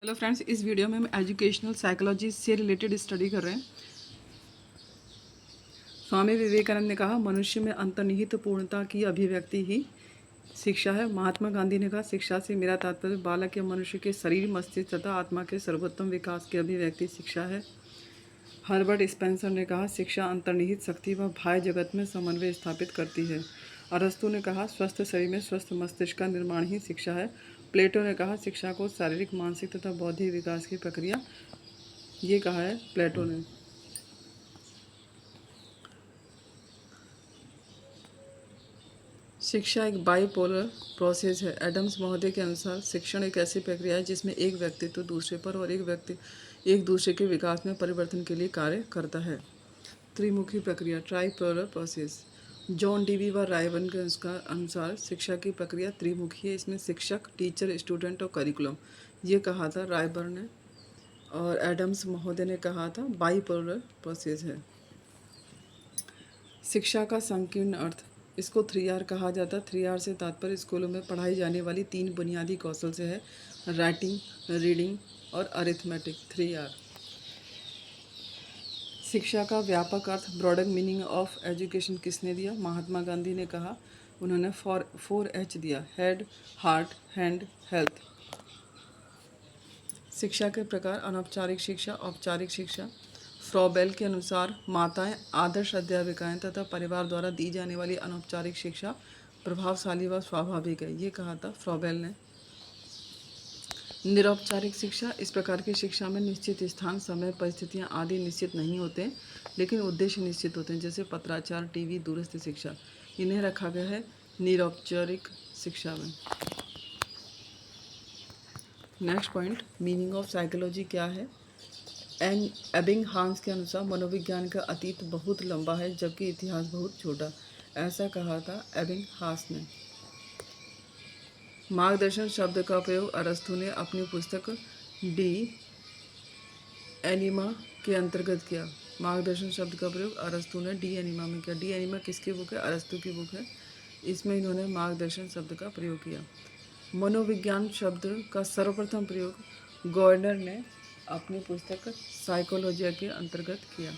Hello friends, इस video में हम एजुकेशनल साइकोलॉजी से रिलेटेड स्टडी कर रहे हैं। स्वामी विवेकानंद ने कहा, मनुष्य में अंतर्निहित पूर्णता की अभिव्यक्ति ही शिक्षा है। महात्मा गांधी ने कहा, शिक्षा से मेरा तात्पर्य बालक या मनुष्य के शरीर, मस्तिष्क तथा आत्मा के सर्वोत्तम विकास की अभिव्यक्ति शिक्षा है। हर्बर्ट स्पेंसर ने कहा, शिक्षा अंतर्निहित शक्ति व बाह्य जगत में समन्वय स्थापित करती है। अरस्तु ने कहा, स्वस्थ शरीर में स्वस्थ मस्तिष्क का निर्माण ही शिक्षा है। प्लेटो ने कहा, शिक्षा को शारीरिक, मानसिक तथा बौद्धिक विकास की प्रक्रिया, ये कहा है प्लेटो ने। शिक्षा एक बाइपोलर प्रोसेस है। एडम्स महोदय के अनुसार शिक्षण एक ऐसी प्रक्रिया है जिसमें एक व्यक्तित्व दूसरे पर और एक दूसरे के विकास में परिवर्तन के लिए कार्य करता है। त्रिमुखी प्रक्रिया, ट्राइपोलर प्रोसेस। जॉन डीवी व रायबर्न के अनुसार शिक्षा की प्रक्रिया त्रिमुखी है। इसमें शिक्षक, टीचर, स्टूडेंट और करिकुलम, ये कहा था रायबर्न ने। और एडम्स महोदय ने कहा था बाइपोलर प्रोसेस है। शिक्षा का संकीर्ण अर्थ, इसको 3R कहा जाता है। 3R से तात्पर्य स्कूलों में पढ़ाई जाने वाली 3 बुनियादी कौशल से है, राइटिंग, रीडिंग और अरिथमेटिक। 3R। शिक्षा का व्यापक अर्थ, ब्रॉडर मीनिंग ऑफ एजुकेशन किसने दिया? महात्मा गांधी ने कहा। उन्होंने 4H दिया, हेड, हार्ट, हैंड, हेल्थ। शिक्षा के प्रकार, अनौपचारिक शिक्षा, औपचारिक शिक्षा। फ्रॉबेल के अनुसार माताएं आदर्श अध्यापिकाएं तथा परिवार द्वारा दी जाने वाली अनौपचारिक शिक्षा प्रभावशाली व स्वाभाविक है, ये कहा था फ्रॉबेल ने। निरौपचारिक शिक्षा, इस प्रकार की शिक्षा में निश्चित स्थान, समय, परिस्थितियां आदि निश्चित नहीं होते, लेकिन उद्देश्य निश्चित होते हैं, जैसे पत्राचार, टीवी, दूरस्थ शिक्षा। इन्हें रखा गया है निरौपचारिक शिक्षा में। Next point, meaning of psychology क्या है? एबिंगहास के अनुसार मनोविज्ञान का अतीत बहुत लंबा है जबकि इतिहास बहुत छोटा, ऐसा कहा था एबिंगहास ने। मार्गदर्शन शब्द का प्रयोग अरस्तु ने अपनी पुस्तक डी एनिमा के अंतर्गत किया। मार्गदर्शन शब्द का प्रयोग अरस्तु ने डी एनिमा में किया। डी एनिमा किसकी बुक है? अरस्तु की बुक है। इसमें इन्होंने मार्गदर्शन शब्द का प्रयोग किया। मनोविज्ञान शब्द का सर्वप्रथम प्रयोग गॉर्डनर ने अपनी पुस्तक साइकोलॉजी के अंतर्गत किया।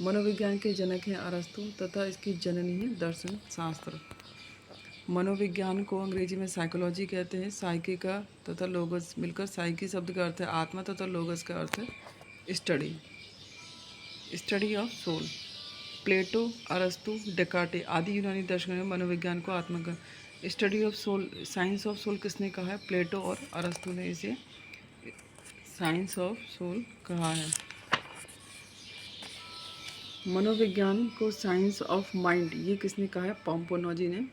मनोविज्ञान के जनक हैं अरस्तु तथा इसकी जननी है दर्शन शास्त्र। मनोविज्ञान को अंग्रेजी में साइकोलॉजी कहते हैं। साइकी का तथा लोगस मिलकर साइकी शब्द का अर्थ है आत्मा तथा लोगस का अर्थ है स्टडी, स्टडी ऑफ सोल। प्लेटो, अरस्तु, डेकार्टे आदि यूनानी दर्शकों ने मनोविज्ञान को आत्मा का study of soul, science of soul किसने कहा है? प्लेटो और अरस्तु ने इसे साइंस ऑफ सोल कहा है। मनोविज्ञान को साइंस ऑफ माइंड, ये किसने कहा है? पॉम्पोनोजी ने।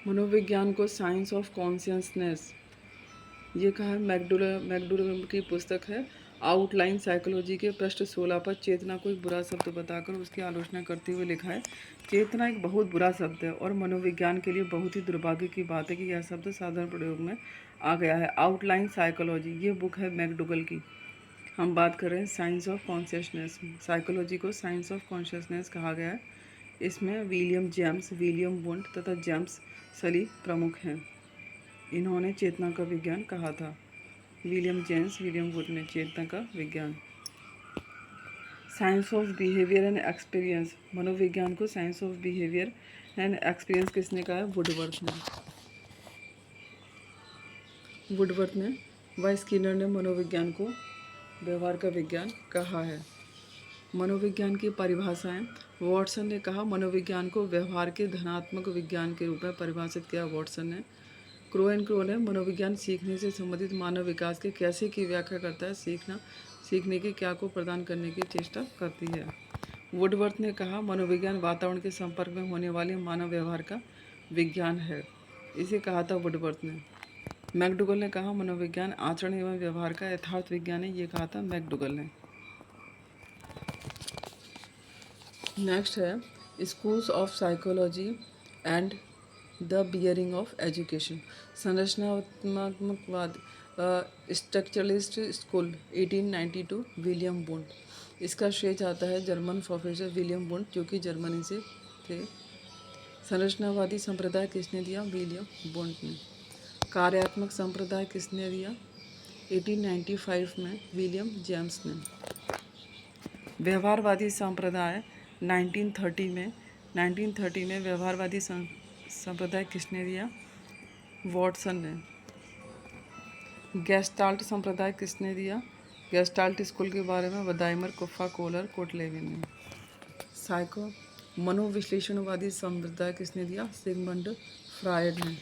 मनोविज्ञान को साइंस ऑफ कॉन्शियसनेस, ये कहा है मैकडूगल की पुस्तक है आउटलाइन साइकोलॉजी के पृष्ठ 16 पर। चेतना को एक बुरा शब्द बताकर उसकी आलोचना करते हुए लिखा है, चेतना एक बहुत बुरा शब्द है और मनोविज्ञान के लिए बहुत ही दुर्भाग्य की बात है कि यह शब्द साधारण प्रयोग में आ गया है। आउटलाइन साइकोलॉजी, ये बुक है मैकडूगल की। हम बात कर रहे हैं साइंस ऑफ कॉन्शियसनेस। साइकोलॉजी को साइंस ऑफ कॉन्शियसनेस कहा गया है। इसमें विलियम जेम्स, विलियम वुंड तथा जेम्स सली प्रमुख हैं। इन्होंने चेतना का विज्ञान कहा था। विलियम जेम्स, विलियम वुड ने चेतना का विज्ञान। Science of behaviour and experience, मनोविज्ञान को science of behaviour and experience किसने कहा है? वुडवर्थ ने। वुडवर्थ ने व स्किनर ने मनोविज्ञान को व्यवहार का विज्ञान कहा है। मनोविज्ञान की परिभाषाएं, वॉटसन ने कहा, मनोविज्ञान को व्यवहार के धनात्मक विज्ञान के रूप में परिभाषित किया वॉटसन ने। क्रो एंड क्रो ने मनोविज्ञान सीखने से संबंधित मानव विकास के कैसे की व्याख्या करता है? सीखने के क्या को प्रदान करने की चेष्टा करती है। वुडवर्थ ने कहा, मनोविज्ञान वातावरण के संपर्क में होने वाले मानव व्यवहार का विज्ञान है, इसे कहा था वुडवर्थ ने। मैकडूगल ने कहा, मनोविज्ञान आचरण एवं व्यवहार का यथार्थ विज्ञान है, ये कहा था मैकडूगल ने। नेक्स्ट है schools of psychology and the bearing of education. संरचनात्मकवाद, स्ट्रक्चरलिस्ट स्कूल 1892, विलियम वुंड। इसका श्रेय जाता है जर्मन प्रोफेसर विलियम वुंड, जो कि जर्मनी से थे। संरचनावादी संप्रदाय किसने दिया? विलियम वुंड ने। कार्यात्मक संप्रदाय किसने दिया? 1895 में विलियम जेम्स ने। व्यवहारवादी संप्रदाय 1930 में व्यवहारवादी संप्रदाय किसने दिया? वॉटसन ने। गेस्टाल्ट संप्रदाय किसने दिया? गेस्टाल्ट स्कूल के बारे में वदाइमर, कुफ्फा, कोलर, कोटलेविन ने। साइको मनोविश्लेषणवादी संप्रदाय किसने दिया? सिगमंड फ्रायड ने।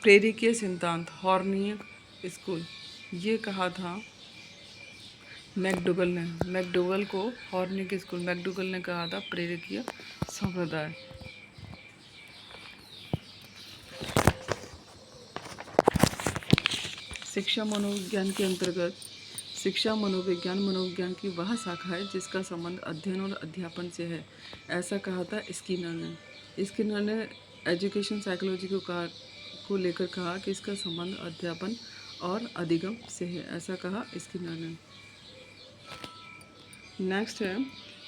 प्रेरकीय सिद्धांत हॉर्नियक स्कूल, ये कहा था मैकडूगल ने। मैकडूगल को हॉर्नियक स्कूल, मैकडूगल ने कहा था प्रेरकीय संप्रदाय। शिक्षा मनोविज्ञान के अंतर्गत शिक्षा मनोविज्ञान मनोविज्ञान की वह शाखा है जिसका संबंध अध्ययन और अध्यापन से है, ऐसा कहा था स्किनर ने। स्किनर ने एजुकेशन साइकोलॉजी को लेकर कहा कि इसका संबंध अध्यापन और अधिगम से है, ऐसा कहा स्किनर ने। नेक्स्ट है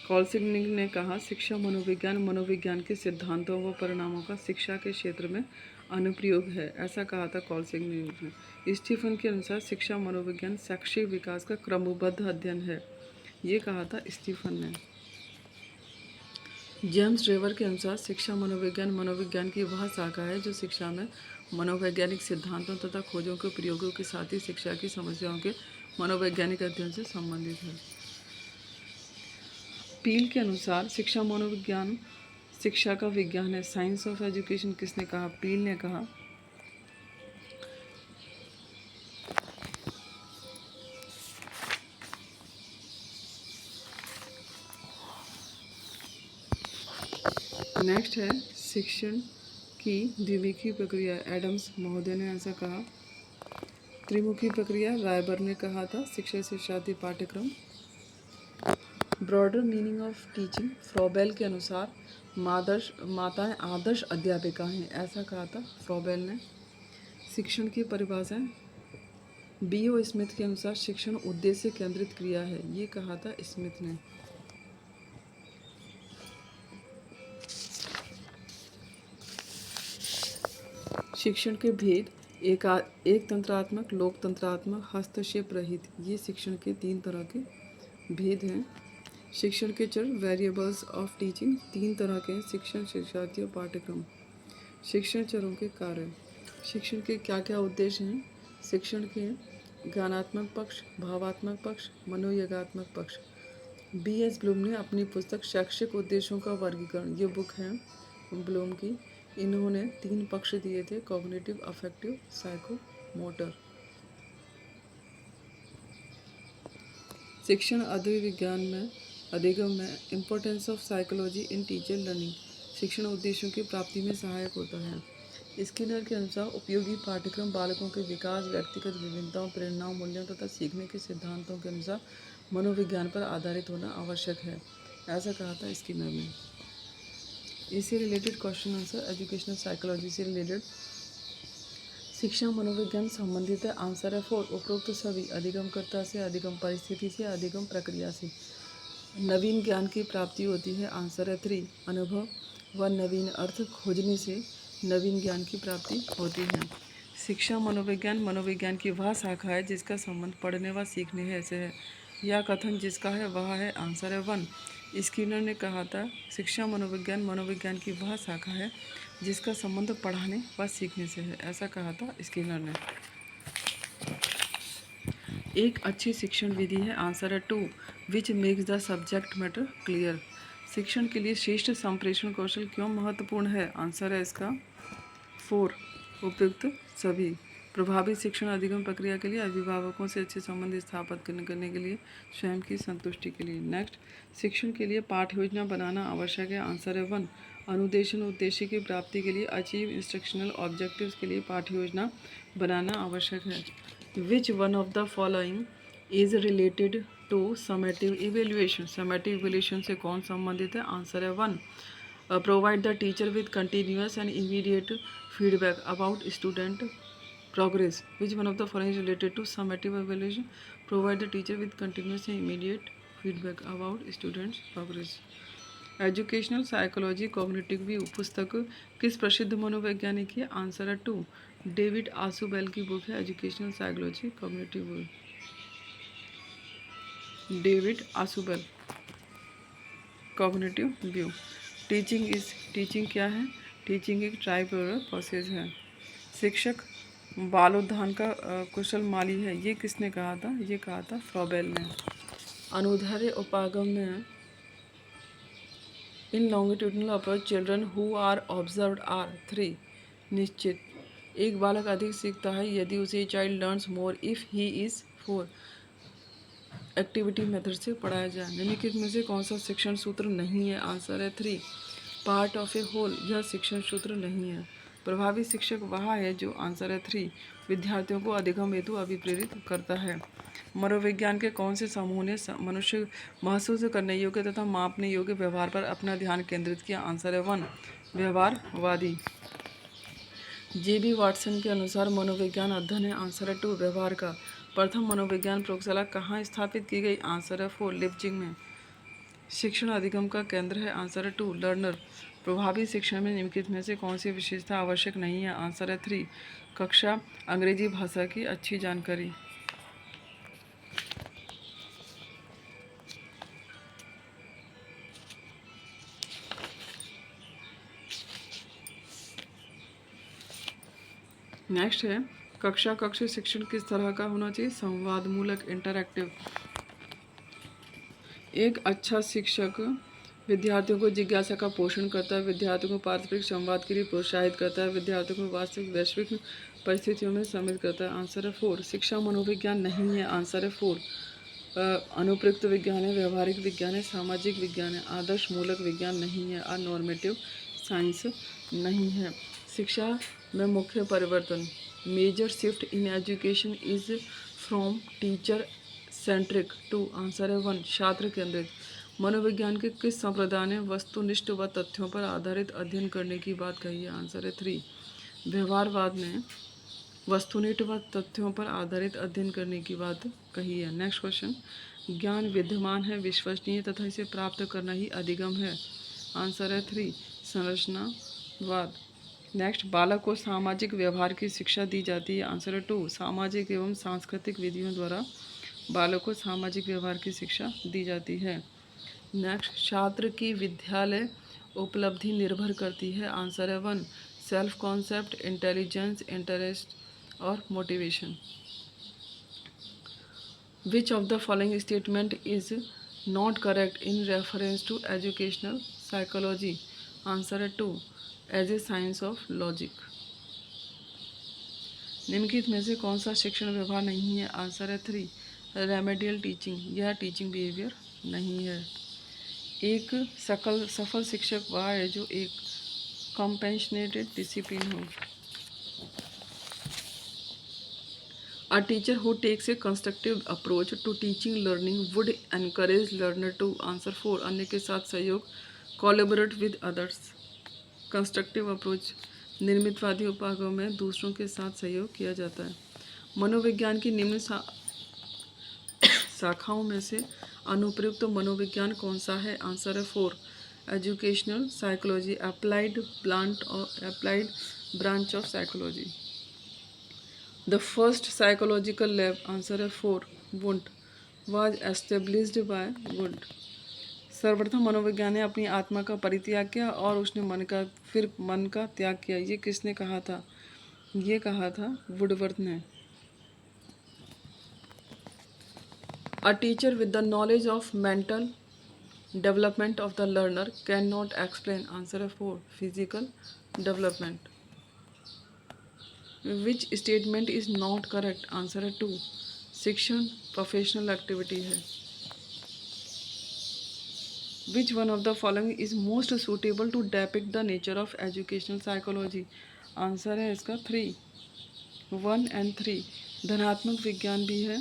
कॉल्सिंग ने कहा शिक्षा मनोविज्ञान मनोविज्ञान के सिद्धांतों व परिणामों का शिक्षा के क्षेत्र में अनुप्रयोग है, ऐसा कहा था कॉल्सिंग ने। स्टीफन के अनुसार शिक्षा मनोविज्ञान शैक्षिक विकास का क्रमबद्ध अध्ययन है, ये कहा था स्टीफन ने। जेम्स ड्रेवर के अनुसार शिक्षा मनोविज्ञान मनोविज्ञान की वह शाखा है जो शिक्षा में मनोवैज्ञानिक सिद्धांतों तथा खोजों के प्रयोगों के साथ ही शिक्षा की समस्याओं के मनोवैज्ञानिक अध्ययन से संबंधित है। पील के अनुसार शिक्षा मनोविज्ञान शिक्षा का विज्ञान है, साइंस ऑफ एजुकेशन किसने कहा? पील ने कहा। नेक्स्ट है शिक्षण की द्विमुखी प्रक्रिया, एडम्स महोदय ने ऐसा कहा। त्रिमुखी प्रक्रिया रायबर ने कहा था। शिक्षा से शादी पाठ्यक्रम। Broader meaning of teaching, Froebel के अनुसार माताएं आदर्श अध्यापिका हैं, ऐसा कहा था फ्रॉबेल ने। शिक्षण की परिभाषाएं, B.O. स्मिथ के अनुसार शिक्षण उद्देश्य केंद्रित क्रिया है, ये कहा था स्मिथ ने। शिक्षण के भेद, एक तंत्रात्मक, लोकतंत्रात्मक, हस्तक्षेप रहित, ये शिक्षण के 3 तरह के भेद हैं। शिक्षण के चर, वेरिएबल्स ऑफ टीचिंग, 3 तरह के शिक्षण, शिक्षार्थी और पाठ्यक्रम। शिक्षण चरों के कार्य, शिक्षण के क्या क्या उद्देश्य हैं? शिक्षण के ज्ञानात्मक पक्ष, भावात्मक पक्ष, मनोयोगात्मक पक्ष। B.S. ब्लूम ने अपनी पुस्तक शैक्षिक उद्देश्यों का वर्गीकरण, ये बुक है ब्लूम की, इन्होंने 3 पक्ष दिए थे, कॉग्निटिव, अफेक्टिव, साइको मोटर। शिक्षण विज्ञान में अधिगम में importance of psychology in teacher learning, शिक्षण उद्देश्यों की प्राप्ति में सहायक होता है। स्किनर के अनुसार उपयोगी पाठ्यक्रम बालकों के विकास, व्यक्तिगत विभिन्नताओं, प्रेरणाओं, मूल्यों तथा सीखने के सिद्धांतों के अनुसार मनोविज्ञान पर आधारित होना आवश्यक है, ऐसा कहा था स्किनर ने। इससे related question answer, educational psychology से रिलेटेड। शिक्षा मनोविज्ञान संबंधित है, आंसर है 4। उपरोक्त सभी अधिगमकर्ता से, अधिगम परिस्थिति से, अधिगम प्रक्रिया से नवीन ज्ञान की प्राप्ति होती है, आंसर है 3। अनुभव व नवीन अर्थ खोजने से नवीन ज्ञान की प्राप्ति होती है। शिक्षा मनोविज्ञान मनोविज्ञान की वह शाखा है जिसका संबंध पढ़ने व सीखने से है, यह कथन जिसका है वह है, आंसर है 1। स्किनर ने कहा था शिक्षा मनोविज्ञान मनोविज्ञान की वह शाखा है जिसका संबंध पढ़ाने व सीखने से है, ऐसा कहा था स्किनर ने। एक अच्छी शिक्षण विधि है, आंसर है 2। Which makes the subject matter clear, शिक्षण के लिए श्रेष्ठ संप्रेषण कौशल क्यों महत्वपूर्ण है, आंसर है इसका 4। उपयुक्त सभी। प्रभावी शिक्षण अधिगम प्रक्रिया के लिए, अभिभावकों से अच्छे संबंध स्थापित करने के लिए, स्वयं की संतुष्टि के लिए। नेक्स्ट, शिक्षण के लिए पाठ्य योजना बनाना आवश्यक है, आंसर है 1। अनुदेशन उद्देश्य की प्राप्ति के लिए, अचीव इंस्ट्रक्शनल ऑब्जेक्टिव्स के लिए पाठ्य योजना बनाना आवश्यक है। Which one of the following is related to summative evaluation, summative evaluation से कौन संबंधित है, आंसर है 1। Provide the teacher with continuous and immediate feedback about student progress, which one of the following is related to summative evaluation? Provide the teacher with continuous and immediate feedback about students progress. Educational psychology cognitive view पुस्तक किस प्रसिद्ध मनोवैज्ञानिक की है? Answer है 2, David Ausubel की book है educational psychology cognitive view. David Ausubel cognitive view. Teaching क्या है? टीचिंग एक ट्राइबल प्रोसेस है। शिक्षक बालोद्यान का कुशल माली है, ये किसने कहा था? ये कहा था फ्रॉबेल ने। अनुदैर्ध्य उपागम में in longitudinal approach children who are observed are 3 निश्चित। एक बालक अधिक सीखता है यदि उसे child learns more if he is 4 activity method से पढ़ाया जाए। निम्नलिखित में से कौन सा शिक्षण सूत्र नहीं है? आंसर है 3, पार्ट ऑफ ए होल। यह शिक्षण सूत्र नहीं है। प्रभावी शिक्षक वह है जो, आंसर है 3, विद्यार्थियों को अधिगम हेतु अभिप्रेरित करता है। मनोविज्ञान के कौन से समूह ने मनुष्य महसूस करने योग्य तथा मापने योग्य व्यवहार पर अपना ध्यान केंद्रित किया? आंसर है 1, व्यवहारवादी। जे.बी. वाटसन के अनुसार मनोविज्ञान अध्ययन है, आंसर है 2, व्यवहार का। प्रथम मनोविज्ञान प्रयोगशाला कहाँ स्थापित की गई? आंसर है 4, लिपजिंग में। शिक्षण अधिगम का केंद्र है, आंसर है 2, लर्नर। प्रभावी शिक्षण में निम्नलिखित में से कौन सी विशेषता आवश्यक नहीं है? आंसर है 3, कक्षा अंग्रेजी भाषा की अच्छी जानकारी। नेक्स्ट है कक्ष शिक्षण किस तरह का होना चाहिए? संवाद मूलक, इंटरैक्टिव। एक अच्छा शिक्षक विद्यार्थियों को जिज्ञासा का पोषण करता है, विद्यार्थियों को पारस्परिक संवाद के लिए प्रोत्साहित करता है, विद्यार्थियों को वास्तविक वैश्विक परिस्थितियों में सम्मिलित करता है। आंसर है 4, शिक्षा मनोविज्ञान नहीं है। आंसर है 4, अनुप्रयुक्त विज्ञान है, व्यवहारिक विज्ञान है, सामाजिक विज्ञान है, आदर्श मूलक विज्ञान नहीं है, और नॉर्मेटिव साइंस नहीं है। शिक्षा में मुख्य परिवर्तन, major shift in education is from teacher centric to, answer है 1, छात्र केंद्रित। मनोविज्ञान के किस संप्रदाय ने वस्तुनिष्ठ व तथ्यों पर आधारित अध्ययन करने की बात कही है? आंसर है 3, व्यवहारवाद ने वस्तुनिष्ठ व तथ्यों पर आधारित अध्ययन करने की बात कही है। नेक्स्ट क्वेश्चन, ज्ञान विद्यमान है, विश्वसनीय तथा इसे प्राप्त करना ही अधिगम है। आंसर है 3, संरचनावाद। नेक्स्ट, बालक को सामाजिक व्यवहार की शिक्षा दी जाती है। आंसर है 2, सामाजिक एवं सांस्कृतिक विधियों द्वारा बालक को सामाजिक व्यवहार की शिक्षा दी जाती है। नेक्स्ट, छात्र की विद्यालय उपलब्धि निर्भर करती है। आंसर है 1, सेल्फ कॉन्सेप्ट, इंटेलिजेंस, इंटरेस्ट और motivation. Which of the following statement is not correct in reference to educational psychology? Answer है 2, as a science of logic. निम्नलिखित में से कौन सा शिक्षण व्यवहार नहीं है? आंसर है 3, रेमेडियल टीचिंग। यह टीचिंग बिहेवियर नहीं है। एक सफल शिक्षक वह है जो एक कंपेशनेटेड डिसिप्लिन हो। A teacher who takes a constructive approach to teaching learning would encourage learner to, answer 4, अन्य के साथ सहयोग, collaborate with others। Constructive approach, निर्मितवादी उपागम में दूसरों के साथ सहयोग किया जाता है। मनोविज्ञान की निम्न शाखाओं में से अनुप्रयुक्त मनोविज्ञान कौन सा है? आंसर है 4, educational psychology, applied branch of psychology. The first psychological lab, answer है 4, Wundt, was established by Wundt. सर्वप्रथम मनोविज्ञान ने अपनी आत्मा का परित्याग किया और उसने मन का त्याग किया। ये किसने कहा था? ये कहा था वुडवर्थ ने। A teacher with the knowledge of mental development of the learner can not explain, answer है 4, physical development. Which statement is not correct? Answer है 2, शिक्षण प्रोफेशनल एक्टिविटी है। Which one of the following is most suitable to depict the nature of educational psychology? Answer है इसका 3, 1 and 3। धनात्मक विज्ञान भी है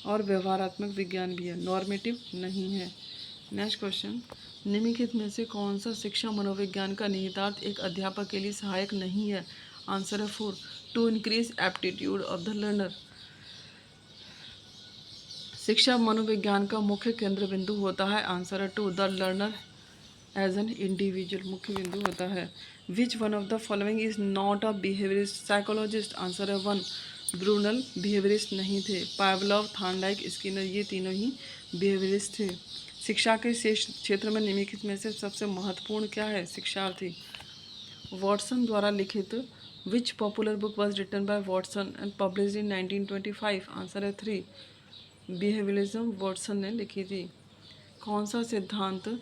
और व्यवहारात्मक विज्ञान भी है, नॉर्मेटिव नहीं है। नेक्स्ट क्वेश्चन, निम्नलिखित में से कौन सा शिक्षा मनोविज्ञान का निहितार्थ एक अध्यापक के लिए सहायक नहीं है? आंसर है 4, to increase aptitude of the learner. शिक्षा मनोविज्ञान का मुख्य केंद्र बिंदु होता है। आंसर है 2, the learner as an individual मुख्य बिंदु होता है। Which one of the following is not a behaviourist psychologist? Answer है 1, ब्रूनल बिहेवियरिस्ट नहीं थे। पावलोव, थार्नडाइक, स्किनर ये तीनों ही बिहेवियरिस्ट थे। शिक्षा के शेष क्षेत्र में निम्नलिखित में से सबसे महत्वपूर्ण क्या है? शिक्षार्थी। वॉटसन द्वारा लिखित which popular book was written by Watson and publish in 1925? Answer है 3, बिहेवियरिज्म वॉटसन ने लिखी थी। कौन सा सिद्धांत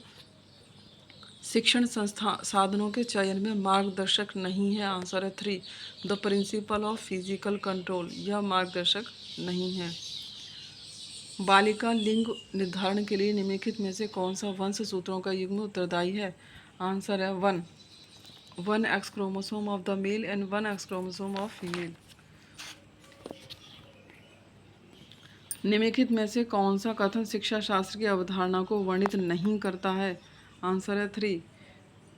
शिक्षण संस्था साधनों के चयन में मार्गदर्शक नहीं है? आंसर है 3, the principle of physical control, यह मार्गदर्शक नहीं है। बालिका लिंग निर्धारण के लिए निम्नलिखित में से कौन सा वंश सूत्रों का युग्म उत्तरदायी है? आंसर है 1 x chromosome of the male and 1 x chromosome of female. निम्नलिखित में से कौन सा कथन शिक्षा शास्त्र की अवधारणा को वर्णित नहीं करता है? आंसर है 3,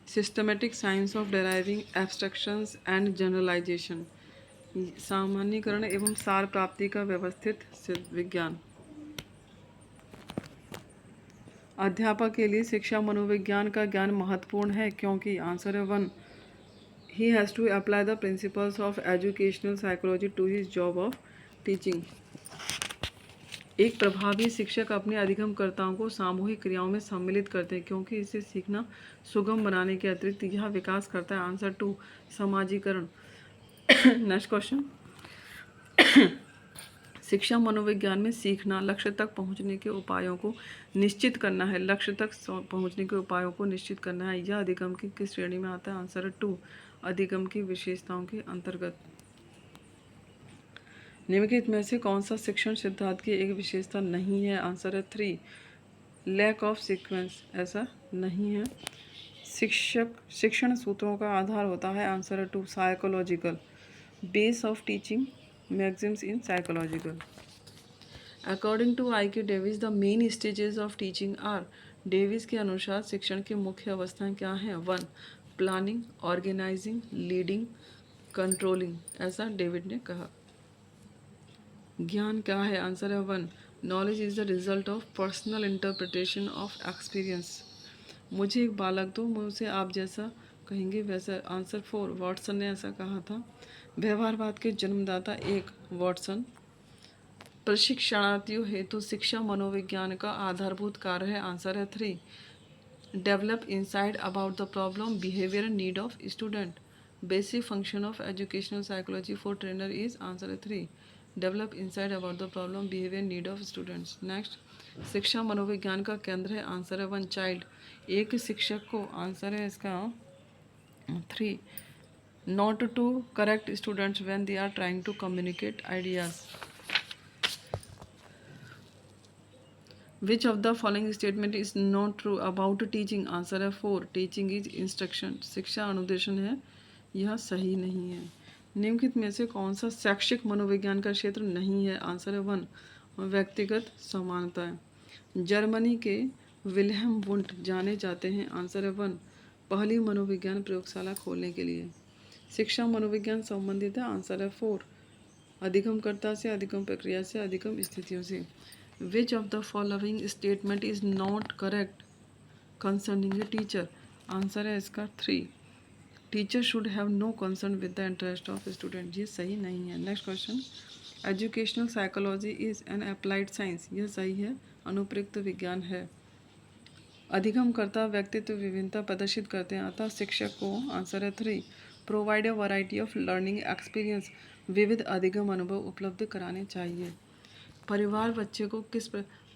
systematic science of deriving abstractions and generalisation, सामान्यीकरण एवं सार प्राप्ति का व्यवस्थित विज्ञान। अध्यापक के लिए शिक्षा मनोविज्ञान का ज्ञान महत्वपूर्ण है क्योंकि? आंसर है 1, he has to apply the principles of educational psychology to his job of teaching. एक प्रभावी शिक्षक अपने अधिगमकर्ताओं को सामूहिक क्रियाओं में सम्मिलित करते हैं क्योंकि इसे सीखना सुगम बनाने के अतिरिक्त यह विकास करता है। आंसर 2, समाजीकरण। नेक्स्ट क्वेश्चन, शिक्षा मनोविज्ञान में सीखना लक्ष्य तक पहुंचने के उपायों को निश्चित करना है। लक्ष्य तक पहुंचने के उपायों को निश्चित करना है। यह अधिगम की किस श्रेणी में आता है? आंसर है 2, अधिगम की विशेषताओं के अंतर्गत। निम्नलिखित में से कौन सा शिक्षण सिद्धांत की एक विशेषता नहीं है? आंसर है 3, लैक ऑफ सीक्वेंस, ऐसा नहीं है। शिक्षण सूत्रों का आधार होता है। आंसर है 2, psychological, base of teaching maxims in psychological. According to I.Q. Davis the main stages of teaching are, Davis के अनुसार शिक्षण की मुख्य अवस्थाएं क्या हैं? 1, प्लानिंग, ऑर्गेनाइजिंग, लीडिंग, कंट्रोलिंग, ऐसा डेविड ने कहा। ज्ञान क्या है? आंसर है 1, knowledge is the result of personal interpretation of experience. मुझे एक बालक दो, मुझसे आप जैसा कहेंगे वैसा। आंसर 4, वॉटसन ने ऐसा कहा था। व्यवहारवाद के जन्मदाता 1, वॉटसन। प्रशिक्षणार्थियों हेतु शिक्षा मनोविज्ञान का आधारभूत कार्य है। आंसर है 3, develop insight about the problem, behaviour and need of student. Basic function of educational psychology for trainer is, answer है 3, develop insight about the problem, behaviour need of students. Next, शिक्षा मनोविज्ञान का केंद्र है। आंसर है 1, child. एक शिक्षक को, आंसर है इसका 3, not to correct students when they are trying to communicate ideas. Which of the following statement is not true about teaching? Answer है 4, टीचिंग इज इंस्ट्रक्शन, शिक्षा अनुदेशन है, यह सही नहीं है। निम्नलिखित में से कौन सा शैक्षिक मनोविज्ञान का क्षेत्र नहीं है? आंसर है 1, व्यक्तिगत समानता। जर्मनी के विल्हेम वुंट जाने जाते हैं। आंसर है 1, पहली मनोविज्ञान प्रयोगशाला खोलने के लिए। शिक्षा मनोविज्ञान संबंधित है। आंसर है 4, अधिगमकर्ता से, अधिगम प्रक्रिया से, अधिगम स्थितियों से। Which of the following statement is not correct concerning a teacher? Answer है इसका 3, teacher should have no concern with the interest of student, ये सही नहीं है। Next question, educational psychology is an applied science, यह सही है, अनुप्रयुक्त विज्ञान है। अधिगमकर्ता व्यक्तित्व विभिन्नता प्रदर्शित करते हैं, अतः शिक्षक को, आंसर है 3, provide a variety of learning experience, विविध अधिगम अनुभव उपलब्ध कराने चाहिए। परिवार बच्चे को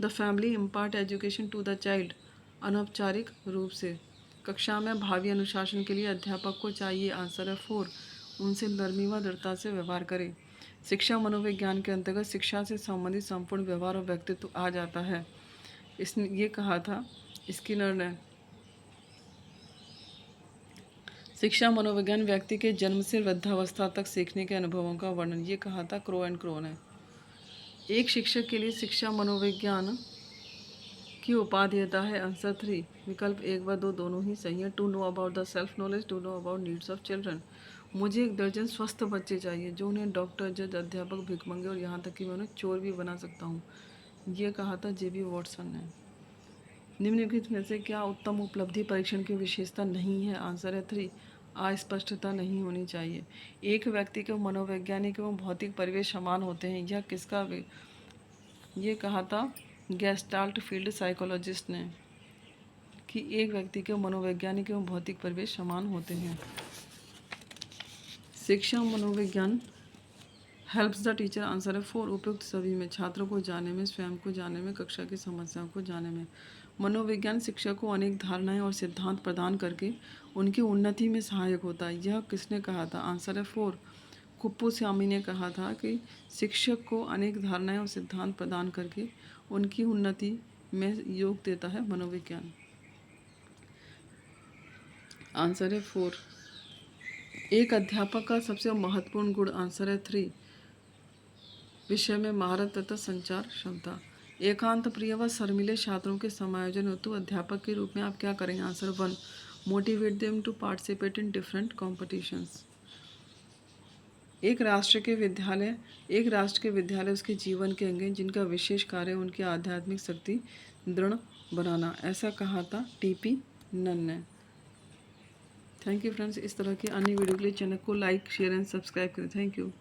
the family impart education to the child, अनौपचारिक रूप से। कक्षा में भावी अनुशासन के लिए अध्यापक को चाहिए, आंसर है 4, उनसे नरमी व दृढ़ता से व्यवहार करें। शिक्षा मनोविज्ञान के अंतर्गत शिक्षा से संबंधित संपूर्ण व्यवहार और व्यक्तित्व आ जाता है। इसने ये कहा था स्किनर ने। शिक्षा मनोविज्ञान व्यक्ति के जन्म से वृद्धावस्था तक सीखने के अनुभवों का वर्णन, ये कहा था क्रो एंड क्रो ने। एक शिक्षक के लिए शिक्षा मनोविज्ञान की उपाधि देता है। आंसर 3, विकल्प 1 व 2 दोनों ही सही है। To know about the self knowledge, to know about needs of children. मुझे 1 दर्जन स्वस्थ बच्चे चाहिए जो उन्हें डॉक्टर, जज, अध्यापक, भिखमंगे और यहाँ तक कि मैं उन्हें चोर भी बना सकता हूँ, ये कहा था JB वॉटसन ने। निम्नलिखित में से क्या उत्तम उपलब्धि परीक्षण की विशेषता नहीं है? आंसर है 3, अस्पष्टता नहीं होनी चाहिए। एक व्यक्ति के मनोवैज्ञानिक एवं भौतिक परिवेश समान होते हैं, यह ये कहा था गेस्टाल्ट फील्ड साइकोलॉजिस्ट ने कि एक व्यक्ति के मनोवैज्ञानिक एवं भौतिक परिवेश समान होते हैं। शिक्षा मनोविज्ञान हेल्प्स द टीचर। आंसर है 4, उपयुक्त सभी में, छात्रों को जानने में, स्वयं को जानने में, कक्षा की समस्याओं को जानने में। मनोविज्ञान शिक्षक को अनेक धारणाएं और सिद्धांत प्रदान करके उनकी उन्नति में सहायक होता है। यह किसने कहा था? आंसर है 4, कुप्पुस्वामी ने कहा था कि शिक्षक को अनेक धारणाएं और सिद्धांत प्रदान करके उनकी उन्नति में योग देता है मनोविज्ञान। आंसर है 4। एक अध्यापक का सबसे महत्वपूर्ण गुण। आंसर है 3, विषय में महारत तथा संचार क्षमता। एकांत प्रिय व शर्मीले छात्रों के समायोजन हेतु अध्यापक के रूप में आप क्या करेंगे? Answer 1, motivate them to participate in different competitions. एक राष्ट्र के विद्यालय उसके जीवन के अंग हैं जिनका विशेष कार्य उनकी आध्यात्मिक शक्ति दृढ़ बनाना, ऐसा कहा था टीपी नन ने। Thank you friends. इस तरह की अन्य वीडियो के लिए चैनल को लाइक, शेयर एंड सब्सक्राइब करें। Thank you.